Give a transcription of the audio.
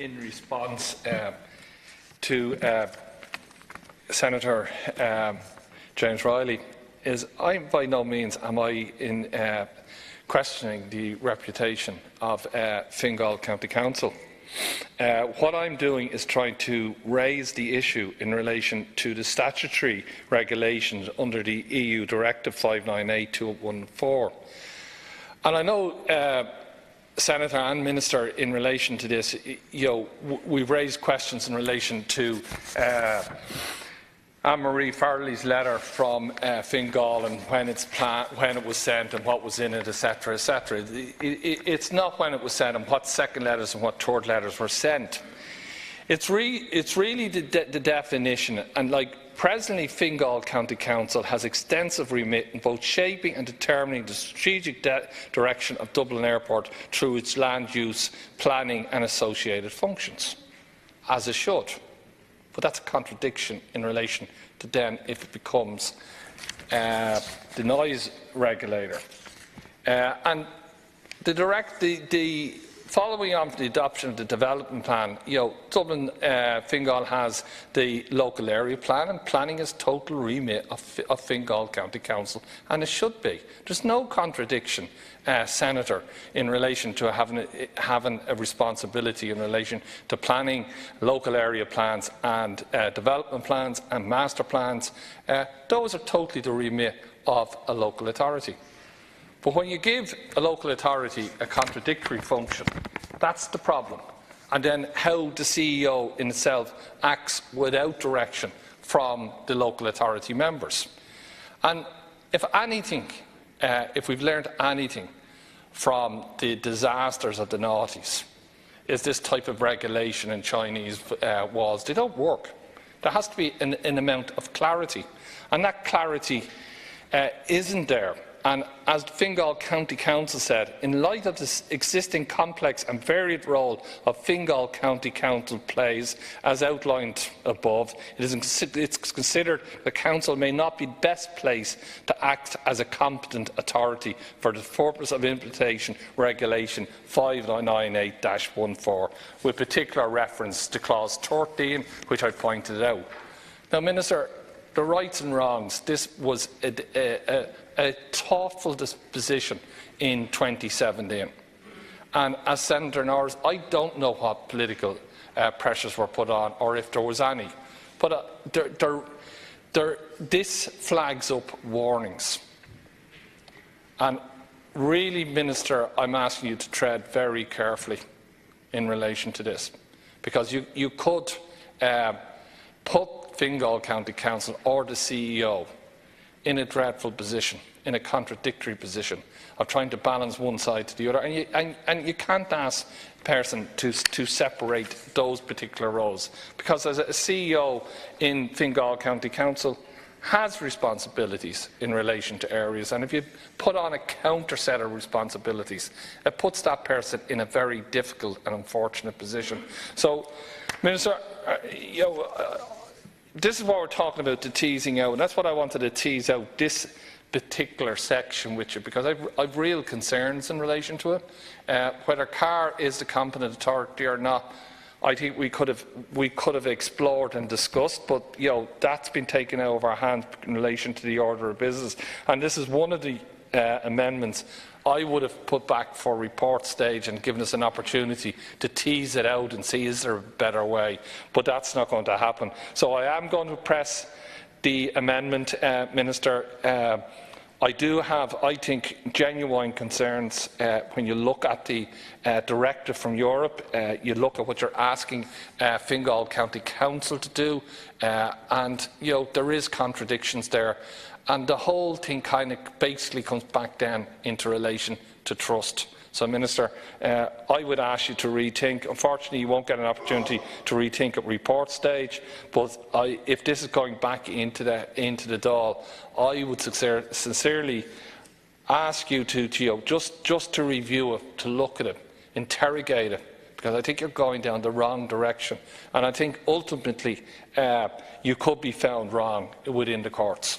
in response to Senator James Riley is by no means am I in questioning the reputation of Fingal County Council. What I'm doing is trying to raise the issue in relation to the statutory regulations under the EU Directive 598/2014. And I know, Senator and Minister, in relation to this, we've raised questions in relation to Anne-Marie Farrelly's letter from Fingal and when it was sent and what was in it, etc., etc. It's not when it was sent and what second letters and what third letters were sent. It's really the definition, and presently Fingal County Council has extensive remit in both shaping and determining the strategic direction of Dublin Airport through its land use, planning and associated functions, as it should. But that's a contradiction in relation to then if it becomes the noise regulator. And the following on from the adoption of the development plan, Dublin Fingal has the local area plan, and planning is total remit of Fingal County Council, and it should be. There's no contradiction, Senator, in relation to having a responsibility in relation to planning local area plans and development plans and master plans. Those are totally the remit of a local authority. But when you give a local authority a contradictory function, that's the problem. And then how the CEO in itself acts without direction from the local authority members. And if anything, if we've learned anything from the disasters of the noughties, is this type of regulation in Chinese walls. They don't work. There has to be an amount of clarity. And that clarity isn't there. And as Fingal County Council said, in light of this existing complex and varied role of Fingal County Council plays, as outlined above, it's considered the Council may not be best placed to act as a competent authority for the purpose of implementation regulation 598/14, with particular reference to clause 13, which I pointed out. Now, Minister, the rights and wrongs, this was a thoughtful disposition in 2017. And as Senator Norris, I don't know what political pressures were put on or if there was any. But this flags up warnings. And really, Minister, I'm asking you to tread very carefully in relation to this. Because you could put Fingal County Council or the CEO in a dreadful position, in a contradictory position of trying to balance one side to the other. And you can't ask a person to separate those particular roles, because as a CEO in Fingal County Council has responsibilities in relation to areas, and if you put on a counter set of responsibilities, it puts that person in a very difficult and unfortunate position. So, Minister, this is what we're talking about, the teasing out, and that's what I wanted to tease out, this particular section with you, because I've real concerns in relation to it. Whether CAR is the competent authority or not, I think we could have explored and discussed, but that's been taken out of our hands in relation to the order of business. And this is one of the amendments I would have put back for report stage and given us an opportunity to tease it out and see is there a better way. But that's not going to happen. So I am going to press the amendment, Minister. I do have, I think, genuine concerns when you look at the directive from Europe, you look at what you're asking Fingal County Council to do, and there is contradictions there. And the whole thing kind of basically comes back down into relation to trust. So, Minister, I would ask you to rethink. Unfortunately, you won't get an opportunity to rethink at report stage. But if this is going back into the Dáil, I would sincerely ask you to just to review it, to look at it, interrogate it, because I think you're going down the wrong direction. And I think ultimately you could be found wrong within the courts.